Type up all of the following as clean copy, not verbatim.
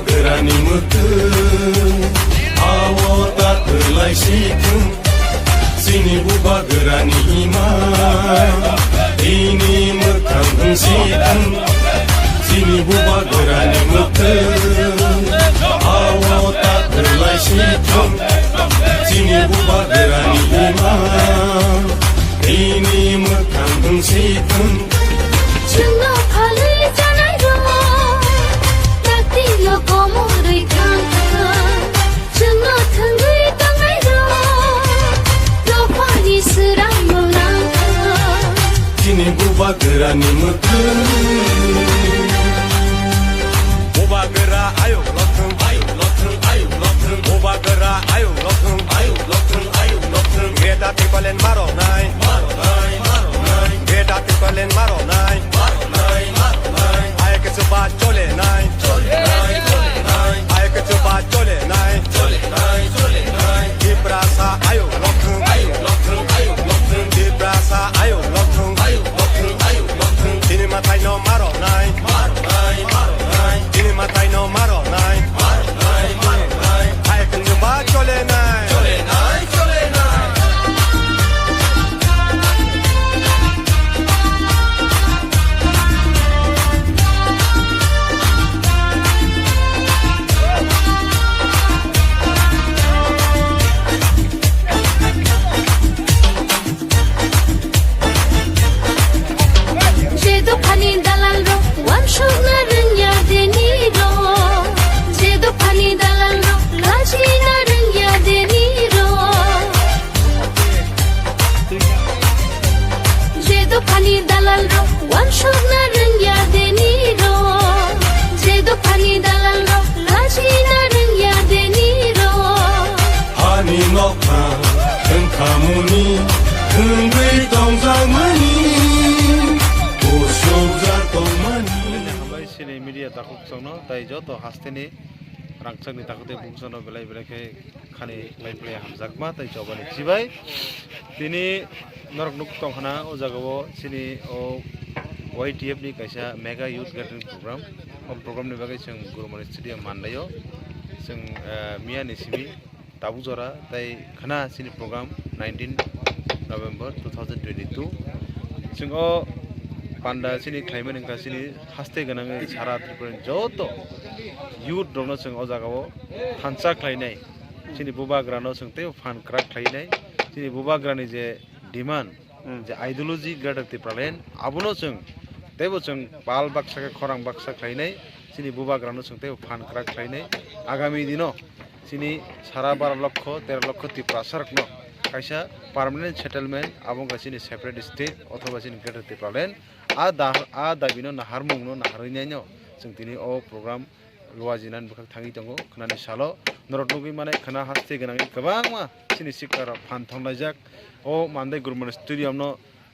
Gerani mutun awota terlai sikun sini buba gerani iman ini mekang sikun sini buba gerani mutun awota terlai sikun sini buba gerani iman ini mekang sikun buba gerani mutun buba gera ayo lotun buba gera ayo lotun geta tipalen maro nai geta tipalen maro nai ay ke suba chole nai ay ke suba chole nai ibrasa ayo lotun ibrasa ayo lotun Ini matai no maro nai, ini matai no maro nai, hai kenjuba chole nai. Kamuni hungri tongzamani usubza tongmani hambai sini media takuk songno tai joto hasteni rangchakni takute bungsono belai belai ke khani lai play hamjakma tai jobani jibai tini norok nuk tongkhana o jagao sini o YTF ni kaisa mega youth gathering program o program ni bagai sing gurumani stadium mandayo sing mia ni sibi tabujora tai khana sini program 19 November 2022 singo panda sini climate ingka sini haste ganangai sara tripura joto youth dongno sing o jagao thansa khlainai sini bubagrano singte fan crack khlainai sini bubagrani je demand je ideology gadati pralen abuno sing tebo sing bal baksa ke khorang baksa khlainai sini bubagrano singte fan crack khlainai agami dino sini sara 12 লক্ষ 13 লক্ষ tiprasarkno kaisa permanent settlement abong sini separate state othoba sini greater tipralen a dabino naharmungno naharinyaino sing tini o program luajinan bukak thangi tongo khnani salo norotnugi mane khana haste ganangi kabangma sini sikara phan thonglajak o mandai gurman stadium no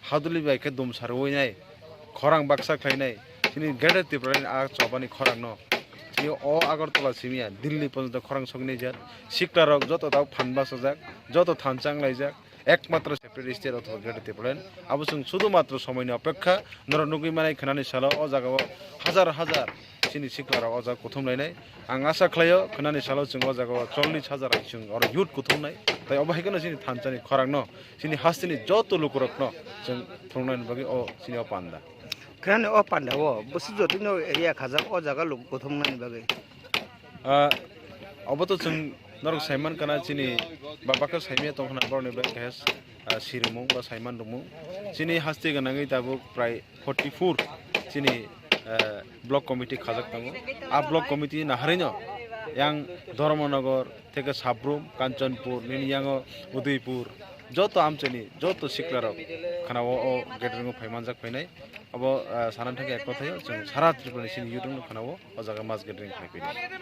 haduli bai ke dum sarwinai khorang baksa khlainai sini greater tipralen a chobani khorang no o Agartala simia Delhi পর্যন্ত খরাং সঙ্গে যাক শিক্ষারক যত তাও ফানবাস যাক যত থানচাং লাইজাক একমাত্র separate state অথবা গ্রেডতে পড়েন আবসং শুধুমাত্র সময়নি অপেক্ষা নরনুগি মানে খানানি সালো ও জায়গাও হাজার হাজার সিনি শিক্ষারক অজা কুথুমলাইনাই আং আশা খালাयो খানানি সালো जों ও জায়গাও 40,000 जों আর ইউথ কুথুমনাই তাই অবাহিকনো সিনি থানচানি খরাং ন সিনি হাসিনি যত লোকরক ন जों থংনানি বাকি ও সিনি ও পান্ডা Kan o panda wo busi jotino area khajak o jaga lok gothomnani bagai oboto जों norok saiman kana chini babaka saimia tongkhana borni ba gas sirimung ba saiman dumung chini haste ganangai tabu prai 44 chini block committee khajak tango a block committee na harino yang Dharmanagar থেকে সাবরুম কাঞ্চনপুর নিনিয়াঙ্গ উদয়পুর যত আমচনি যত শিক্ষারক খানা ও গেটরিং ফাইমানজাক ফাইনাই अब सानान थाखाय एक কথায় जों सारा त्रिपुरानि सिनि युटुं खानाव ओ जागा मास गैदारिं फाइफैदों